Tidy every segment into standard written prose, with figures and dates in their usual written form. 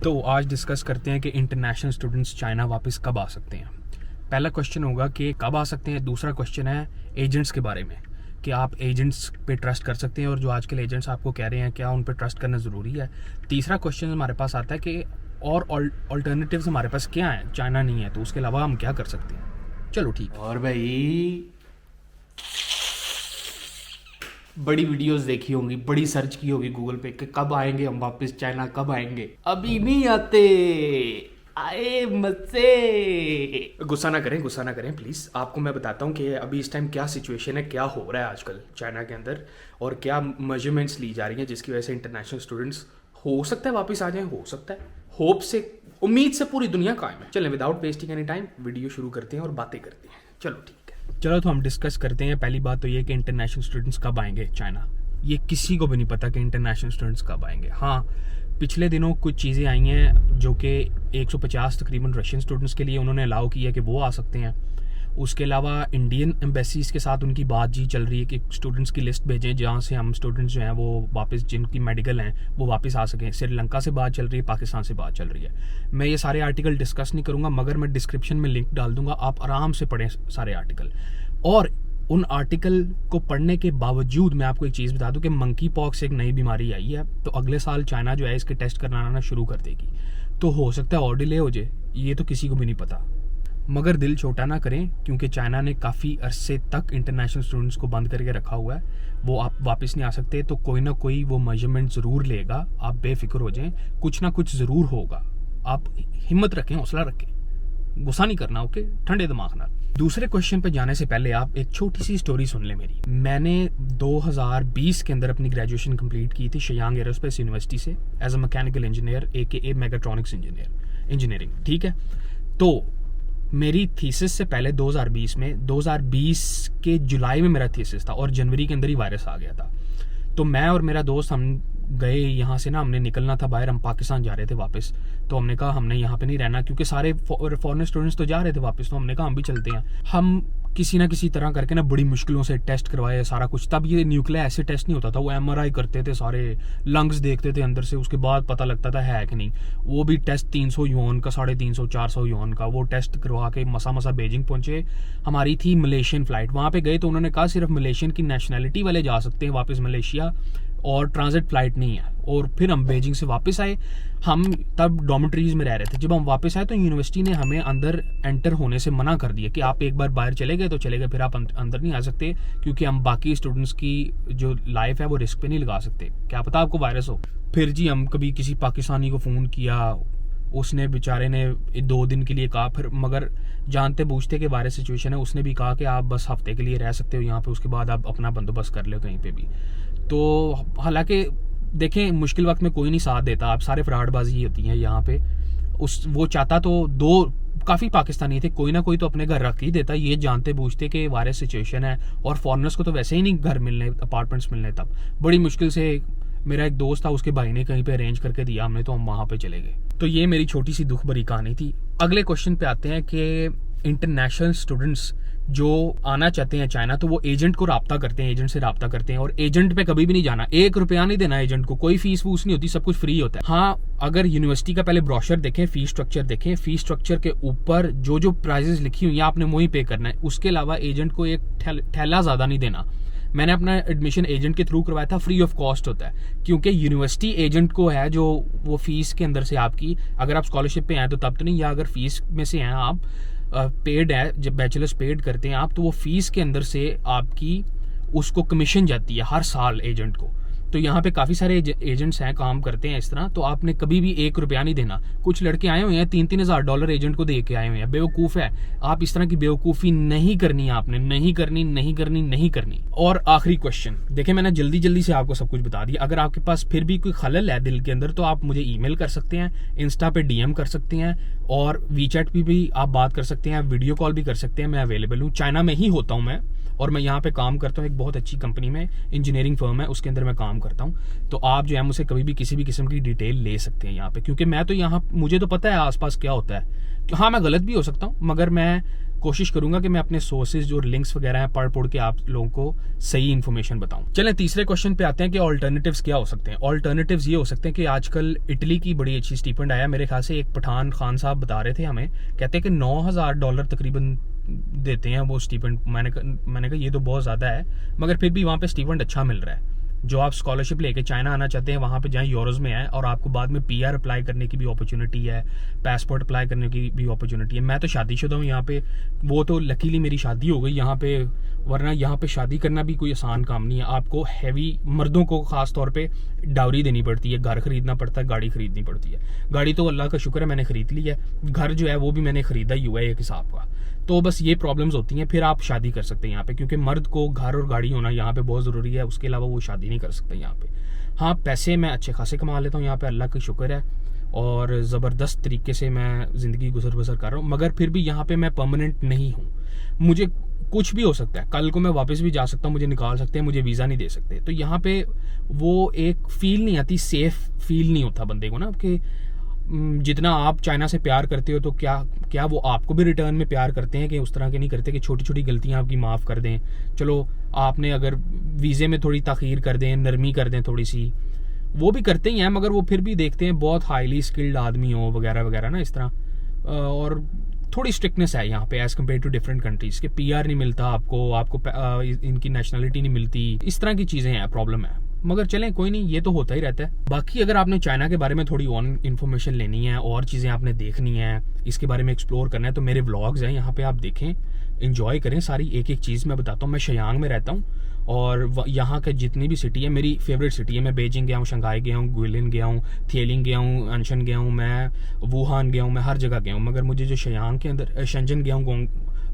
तो आज डिस्कस करते हैं कि इंटरनेशनल स्टूडेंट्स चाइना वापस कब आ सकते हैं। पहला क्वेश्चन होगा कि कब आ सकते हैं। दूसरा क्वेश्चन है एजेंट्स के बारे में कि आप एजेंट्स पे ट्रस्ट कर सकते हैं और जो आजकल एजेंट्स आपको कह रहे हैं क्या उन पे ट्रस्ट करना ज़रूरी है। तीसरा क्वेश्चन हमारे पास आता है कि और ऑल्टरनेटिव्स हमारे पास क्या हैं, चाइना नहीं है तो उसके अलावा हम क्या कर सकते हैं। चलो ठीक है। और भाई बड़ी वीडियोस देखी होंगी, बड़ी सर्च की होगी गूगल पे कि कब आएंगे हम वापस चाइना, कब आएंगे। अभी नहीं आते, आए मत से। गुस्सा ना करें प्लीज़। आपको मैं बताता हूँ कि अभी इस टाइम क्या सिचुएशन है, क्या हो रहा है आजकल चाइना के अंदर और क्या मेजरमेंट्स ली जा रही हैं जिसकी वजह से इंटरनेशनल स्टूडेंट्स हो सकता है वापस आ जाएं। हो सकता है, होप से, उम्मीद से पूरी दुनिया कायम है। चलें without wasting any time video शुरू करते हैं और बातें करते हैं। चलो ठीक है। चलो तो हम डिस्कस करते हैं। पहली बात तो ये कि इंटरनेशनल स्टूडेंट्स कब आएंगे चाइना। ये किसी को भी नहीं पता कि इंटरनेशनल स्टूडेंट्स कब आएंगे। हाँ, पिछले दिनों कुछ चीज़ें आई हैं जो कि 150 तकरीबन रशियन स्टूडेंट्स के लिए उन्होंने अलाउ किया कि वो आ सकते हैं। उसके अलावा इंडियन एम्बेसीज़ के साथ उनकी बातचीत चल रही है कि स्टूडेंट्स की लिस्ट भेजें जहाँ से हम स्टूडेंट्स जो हैं वो वापस, जिनकी मेडिकल हैं वो वापस आ सकें। श्रीलंका से बात चल रही है, पाकिस्तान से बात चल रही है। मैं ये सारे आर्टिकल डिस्कस नहीं करूँगा मगर मैं डिस्क्रिप्शन में लिंक डाल दूँगा, आप आराम से पढ़ें सारे आर्टिकल। और उन आर्टिकल को पढ़ने के बावजूद मैं आपको एक चीज़ बता दूं कि मंकी पॉक्स एक नई बीमारी आई है, तो अगले साल चाइना जो है इसके टेस्ट कराना शुरू कर देगी। तो हो सकता है और डिले हो जाए, ये तो किसी को भी नहीं पता। मगर दिल छोटा ना करें क्योंकि चाइना ने काफ़ी अरसे तक इंटरनेशनल स्टूडेंट्स को बंद करके रखा हुआ है। वो आप वापस नहीं आ सकते, तो कोई ना कोई वो मेजरमेंट ज़रूर लेगा। आप बेफिक्र हो जाएं, कुछ ना कुछ ज़रूर होगा। आप हिम्मत रखें, हौसला रखें, गुस्सा नहीं करना, ओके, ठंडे दिमाग ना। दूसरे क्वेश्चन पे जाने से पहले आप एक छोटी सी स्टोरी सुन लें मेरी। मैंने 2020 के अंदर अपनी ग्रेजुएशन कंप्लीट की थी शियांग एरोस्पेस यूनिवर्सिटी से as a mechanical engineer AKA mechatronics engineering, ठीक है। तो मेरी थीसिस से पहले 2020 के जुलाई में मेरा थीसिस था और जनवरी के अंदर ही वायरस आ गया था। तो मैं और मेरा दोस्त हम गए यहाँ से ना, हमने निकलना था बाहर, हम पाकिस्तान जा रहे थे वापस। तो हमने कहा हमने यहाँ पे नहीं रहना क्योंकि सारे फॉरेन स्टूडेंट्स तो जा रहे थे वापस, तो हमने कहा हम भी चलते हैं। हम किसी ना किसी तरह करके ना बड़ी मुश्किलों से टेस्ट करवाए सारा कुछ। तब ये न्यूक्लियर एसिड टेस्ट नहीं होता था, वो MRI करते थे, सारे लंग्स देखते थे अंदर से, उसके बाद पता लगता था है कि नहीं। वो भी टेस्ट 300 युआन का, 350 400 युआन का, वो टेस्ट करवा के मसा बीजिंग पहुंचे। हमारी थी मलेशियन फ्लाइट, वहाँ पे गए तो उन्होंने कहा सिर्फ मलेशियन की नेशनैलिटी वाले जा सकते हैं वापस मलेशिया और ट्रांजिट फ्लाइट नहीं है। और फिर हम बीजिंग से वापस आए। हम तब डॉर्मेटरीज में रह रहे थे। जब हम वापस आए तो यूनिवर्सिटी ने हमें अंदर एंटर होने से मना कर दिया कि आप एक बार बाहर चले गए तो चले गए, फिर आप अंदर नहीं आ सकते क्योंकि हम बाकी स्टूडेंट्स की जो लाइफ है वो रिस्क पे नहीं लगा सकते, क्या पता आपको वायरस हो। फिर जी हम कभी किसी पाकिस्तानी को फ़ोन किया, उसने बेचारे ने 2 दिन के लिए कहा, फिर मगर जानते बूझते कि वायरस सिचुएशन है, उसने भी कहा कि आप बस हफ्ते के लिए रह सकते हो यहाँ पे, उसके बाद आप अपना बंदोबस्त कर लो कहीं पे भी। तो हालांकि देखें मुश्किल वक्त में कोई नहीं साथ देता, आप सारे फ्रॉडबाजी ही होती हैं यहाँ पे। वो चाहता तो काफ़ी पाकिस्तानी थे, कोई ना कोई तो अपने घर रख ही देता, ये जानते बूझते कि वायरस सिचुएशन है। और फॉरेनर्स को तो वैसे ही नहीं घर मिलने, अपार्टमेंट्स मिलने, तब बड़ी मुश्किल से मेरा एक दोस्त था, उसके भाई ने कहीं पे अरेंज करके दिया हमने, तो हम वहाँ पे चले गए। तो ये मेरी छोटी सी दुख भरी कहानी थी। अगले क्वेश्चन पे आते हैं कि इंटरनेशनल स्टूडेंट्स जो आना चाहते हैं चाइना तो वो एजेंट को राब्ता करते हैं, एजेंट से राब्ता करते हैं। और एजेंट पे कभी भी नहीं जाना, 1 रुपया नहीं देना एजेंट को, कोई फीस वूस नहीं होती, सब कुछ फ्री होता है। हाँ, अगर यूनिवर्सिटी का पहले ब्रोशर देखें, फीस स्ट्रक्चर देखें, फीस स्ट्रक्चर के ऊपर जो प्राइजेस लिखी हुई है आपने वही पे करना है। उसके अलावा एजेंट को एक ठेला ज़्यादा नहीं देना। मैंने अपना एडमिशन एजेंट के थ्रू करवाया था, फ्री ऑफ कॉस्ट होता है क्योंकि यूनिवर्सिटी एजेंट को है जो वो फीस के अंदर से आपकी, अगर आप स्कॉलरशिप पे हैं तो तब तो नहीं, या अगर फीस में से हैं आप, पेड है, जब बैचलर्स पेड करते हैं आप, तो वो फीस के अंदर से आपकी उसको कमीशन जाती है हर साल एजेंट को। तो यहाँ पे काफ़ी सारे एजेंट्स हैं, काम करते हैं इस तरह, तो आपने कभी भी 1 रुपया नहीं देना। कुछ लड़के आए हुए हैं $3-3 हज़ार एजेंट को दे के आए हुए हैं, बेवकूफ़ है। आप इस तरह की बेवकूफ़ी नहीं करनी, आपने नहीं करनी। और आखिरी क्वेश्चन देखें, मैंने जल्दी से आपको सब कुछ बता दिया। अगर आपके पास फिर भी कोई खलल है दिल के अंदर तो आप मुझे ईमेल कर सकते हैं, इंस्टा पे DM कर सकते हैं और वीचैट पे भी आप बात कर सकते हैं, वीडियो कॉल भी कर सकते हैं। मैं अवेलेबल हूँ, चाइना में ही होता हूँ मैं, और मैं यहाँ पे काम करता हूँ एक बहुत अच्छी कंपनी में, इंजीनियरिंग फर्म है, उसके अंदर मैं काम करता हूँ। तो आप जो है मुझसे कभी भी किसी भी किस्म की डिटेल ले सकते हैं यहाँ पे, क्योंकि मैं तो यहाँ, मुझे तो पता है आसपास क्या होता है। हाँ, मैं गलत भी हो सकता हूँ मगर मैं कोशिश करूंगा कि मैं अपने सोर्सेज जो लिंक्स वगैरह हैं पढ़ के आप लोगों को सही इन्फॉर्मेशन बताऊं। चलें तीसरे क्वेश्चन पे आते हैं कि ऑल्टरनेटिव्स क्या हो सकते हैं। ऑल्टरनेटिव्स ये हो सकते हैं कि आजकल इटली की बड़ी अच्छी स्टीपेंड आया, मेरे ख्याल से एक पठान खान साहब बता रहे थे हमें, कहते हैं कि $9,000 तकरीबन देते हैं वो स्टीपेंड। मैंने कहा ये तो बहुत ज़्यादा है, मगर फिर भी वहाँ पे स्टीपेंड अच्छा मिल रहा है। जो आप स्कॉलरशिप लेके चाइना आना चाहते हैं वहाँ पे जाएं, यूरोज में है, और आपको बाद में PR अप्लाई करने की भी अपॉर्चुनिटी है, पासपोर्ट अप्लाई करने की भी अपॉर्चुनिटी है। मैं तो शादीशुदा हूँ यहाँ पे, वो तो लकीली मेरी शादी हो गई यहाँ पे, वरना यहाँ पे शादी करना भी कोई आसान काम नहीं है। आपको हैवी, मर्दों को खास तौर पे डाउरी देनी पड़ती है, घर खरीदना पड़ता है, गाड़ी खरीदनी पड़ती है। गाड़ी तो अल्लाह का शुक्र है मैंने खरीद ली है, घर जो है वो भी मैंने खरीदा ही हुआ है एक हिसाब का। तो बस ये प्रॉब्लम्स होती हैं, फिर आप शादी कर सकते हैं यहाँ पे, क्योंकि मर्द को घर और गाड़ी होना यहाँ पे बहुत ज़रूरी है, उसके अलावा वो शादी नहीं कर सकते यहाँ पे। हाँ, पैसे मैं अच्छे खासे कमा लेता हूँ यहाँ पे, अल्लाह का शुक्र है, और ज़बरदस्त तरीके से मैं ज़िंदगी गुजर बसर कर रहा हूँ, मगर फिर भी यहाँ पे मैं परमानेंट नहीं हूँ। मुझे कुछ भी हो सकता है, कल को मैं वापस भी जा सकता हूँ, मुझे निकाल सकते हैं, मुझे वीज़ा नहीं दे सकते। तो यहाँ पे वो एक फील नहीं आती, सेफ फील नहीं होता बंदे को ना, कि जितना आप चाइना से प्यार करते हो तो क्या वो आपको भी रिटर्न में प्यार करते हैं, कि उस तरह के नहीं करते कि छोटी छोटी गलतियां आपकी माफ़ कर दें। चलो आपने अगर वीज़े में थोड़ी ताख़ीर कर दें, नरमी कर दें थोड़ी सी, वो भी करते ही हैं, मगर वो फिर भी देखते हैं बहुत हाईली स्किल्ड आदमी हो वगैरह वगैरह ना, इस तरह। और थोड़ी स्ट्रिक्टनेस है यहाँ पे as compare to different countries, के PR नहीं मिलता आपको इनकी नेशनलिटी नहीं मिलती, इस तरह की चीज़ें हैं, प्रॉब्लम है। मगर चलें कोई नहीं, ये तो होता ही रहता है। बाकी अगर आपने चाइना के बारे में थोड़ी और इन्फॉर्मेशन लेनी है, और चीज़ें आपने देखनी है, इसके बारे में एक्सप्लोर करना है, तो मेरे व्लॉग्स हैं यहाँ पे, आप देखें, इंजॉय करें सारी एक एक चीज़ मैं बताता हूँ। मैं शयांग में रहता हूँ, और यहाँ के जितनी भी सिटी है मेरी फेवरेट सिटी है। मैं बीजिंग गया हूँ, शंघाई गया हूँ, गुइलिन गया हूँ, थियलिंग गया हूँ, अनशन गया हूँ, मैं वुहान गया हूँ, मैं हर जगह गया हूँ। मगर मुझे जो शयांग के अंदर, शेंजन गया हूँ,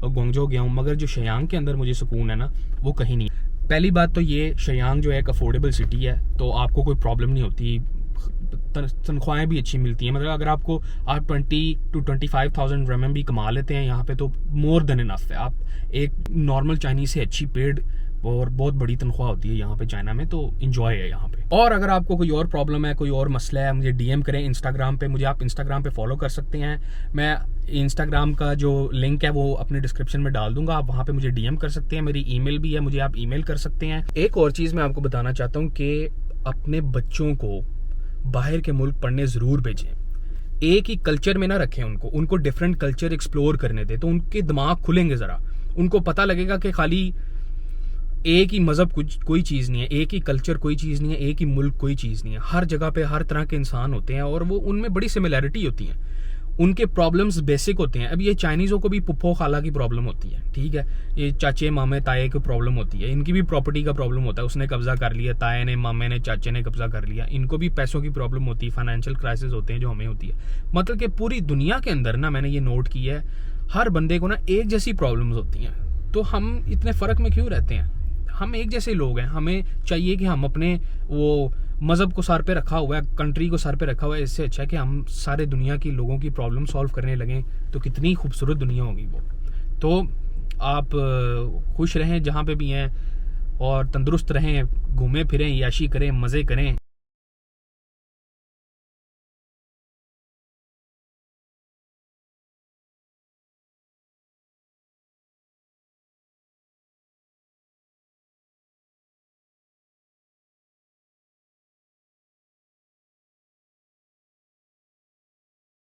गोंगजो गया हूँ, मगर जो शयांग के अंदर मुझे सुकून है ना, वो कहीं नहीं। पहली बात तो ये, शयांग जो है एक अफोर्डेबल सिटी है, तो आपको कोई प्रॉब्लम नहीं होती, तनख्वाहें भी अच्छी मिलती हैं। मतलब अगर आप 20 to 25,000 RMB कमा लेते हैं यहाँ पे, तो मोर देन इनफ है। आप एक नॉर्मल चाइनीज से अच्छी पेड और बहुत बड़ी तनख्वाह होती है यहाँ पे चाइना में, तो इन्जॉय है यहाँ पे। और अगर आपको कोई और प्रॉब्लम है, कोई और मसला है, मुझे DM करें इंस्टाग्राम पे, मुझे आप इंस्टाग्राम पे फॉलो कर सकते हैं। मैं इंस्टाग्राम का जो लिंक है वो अपने डिस्क्रिप्शन में डाल दूंगा, आप वहाँ पे मुझे DM कर सकते हैं। मेरी ईमेल भी है, मुझे आप ईमेल कर सकते हैं। एक और चीज़ मैं आपको बताना चाहता हूँ कि अपने बच्चों को बाहर के मुल्क पढ़ने ज़रूर भेजें। एक ही कल्चर में ना रखें उनको डिफरेंट कल्चर एक्सप्लोर करने दें, तो उनके दिमाग खुलेंगे ज़रा, उनको पता लगेगा कि खाली एक ही मज़हब कोई चीज़ नहीं है, एक ही कल्चर कोई चीज़ नहीं है, एक ही मुल्क कोई चीज़ नहीं है। हर जगह पे हर तरह के इंसान होते हैं, और वो उनमें बड़ी सिमिलैरिटी होती है, उनके प्रॉब्लम्स बेसिक होते हैं। अब ये चाइनीज़ों को भी पुप्पो खाला की प्रॉब्लम होती है, ठीक है, ये चाचे मामे ताए की प्रॉब्लम होती है, इनकी भी प्रॉपर्टी का प्रॉब्लम होता है, उसने कब्जा कर लिया, ताए ने, मामे ने, चाचे ने कब्जा कर लिया, इनको भी पैसों की प्रॉब्लम होती है, फाइनेंशियल क्राइसिस होते हैं जो हमें होती है। मतलब कि पूरी दुनिया के अंदर ना, मैंने ये नोट किया है, हर बंदे को ना एक जैसी प्रॉब्लम्स होती हैं। तो हम इतने फ़र्क में क्यों रहते हैं? हम एक जैसे लोग हैं, हमें चाहिए कि हम अपने वो मज़हब को सर पे रखा हुआ है, कंट्री को सर पे रखा हुआ है, इससे अच्छा है कि हम सारे दुनिया की लोगों की प्रॉब्लम सॉल्व करने लगें, तो कितनी खूबसूरत दुनिया होगी वो। तो आप खुश रहें जहाँ पे भी हैं, और तंदुरुस्त रहें, घूमें फिरें, याशी करें, मज़े करें।